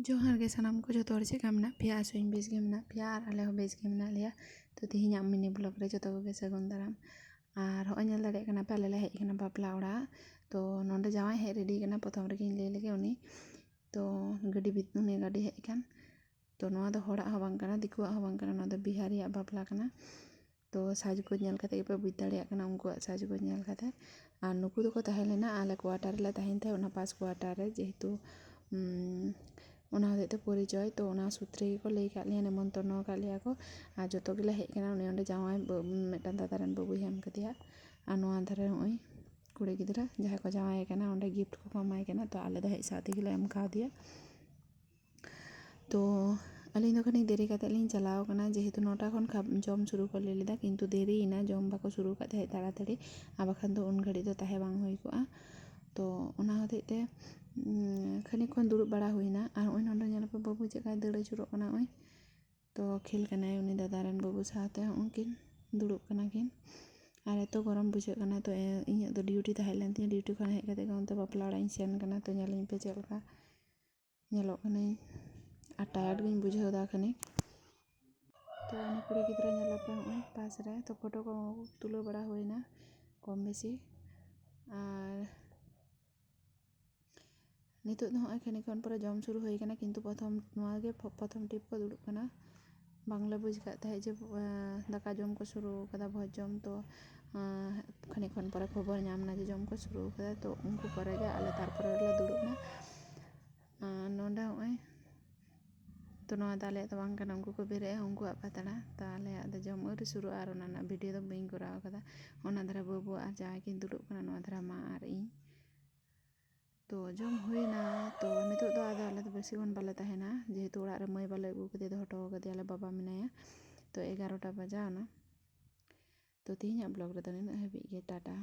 जोहार गे सानाम को जो हर चेका मेना पेया आसोኝ बेस गे मेना पेया और आले हो बेस गे मेना लेया तो तिहिᱧ मिनी ब्लॉग रे जो को सागुन दाराम और हो ñel दाड़े कना पे आले ले हेज कना बापला ओड़ा तो नोंडे जावाई हेज रेडी कना प्रथम रे लई लेगे उनी तो उनी गाड़ी हेज कान तो नोआ दो होड़ा हो बांग कना दिकुआ हो बांग कना नोआ दो बिहारिया बापला कना तो साज को ñel कते पे बुझ दाड़िया कना उनको साज को ñel कते और नुकु दो को ताहे लेना आले क्वार्टर ले ताहिन थे उना पास क्वार्टर रे जेहेतु होते परिचय तो सूत्रे को लई का लिया नेमंत्रण का लिया को और जो गेले हेज कना उनी ओंडे जावाई मेटान दादारन बाबू हेम कदिया और नोआ धारे होई कुड़ी गिद्रा जहाँ को जावाई कना ओंडे गिफ्ट को एमाय कना तो आले दो हेज साथी गेले एम कादिया तो अलिंग दो खनिक देरी कते लिंग चलाव कना जेहेतु 9टा खन जम शुरू को ले लेदा किंतु देरी इना जम बाको शुरू कते हेज ताड़ाताड़ी आ बाखान दो उन घड़ी दो ताहे बांग हुई कोआ तो उना होते खनिक खन दुड़ुब बड़ा हुईना और ओई नोंडे ñel पे बाबू चेका दड़ चुरो कना ओई तो खेल कनाय उनी दादारन बाबू साथे उनकिन दुड़ुब कना किन और एतो गरम बुझे कना तो इᱧ दो ड्यूटी ताहे लेन तिᱧ ड्यूटी खन हेज कते उनते बापला ओड़ा सेन कना तो ñelᱤᱧ पे चेलका ñelok कनाई और टायर्ड गिन बुझेव दा खनिक तो उनी कुड़ी गिद्रा ñele पे ओई पास रे तो फोटो को तुलो बड़ा हुईना कम बेसी और नितो दो होय खनिक खन पर जम शुरू हुई कना किंतु प्रथम टिप को दुड़ुब कना बांगला बुझ काते जे दाका जम को शुरू कदा भोज जम तो खनिक खन पर खबर नामना जे जम को शुरू कदा तो उनको परे गे आले तारपर ले दुड़ुबना नोंडे होय तो नोआ दा आले तो बांग कना उनको को बेरे उनको पातड़ा तो आले आदो जम अरि शुरू और ओना वीडियो दो बई कराव कदा ओना धारा बाबू और जाय किन दुड़ुब कना नोआ धारा मा और इñ तो जम हुईना तो नितो दो आदो आले तो बेसी गन बाले ताहेना जेहेतु ओड़ा रे मई बाले अगू कदे दो हटो कदियाले बाबा मेनाया तो 11टा बजावना तो तिहिᱧा ब्लॉग रे दो निना हाबी गे टाटा।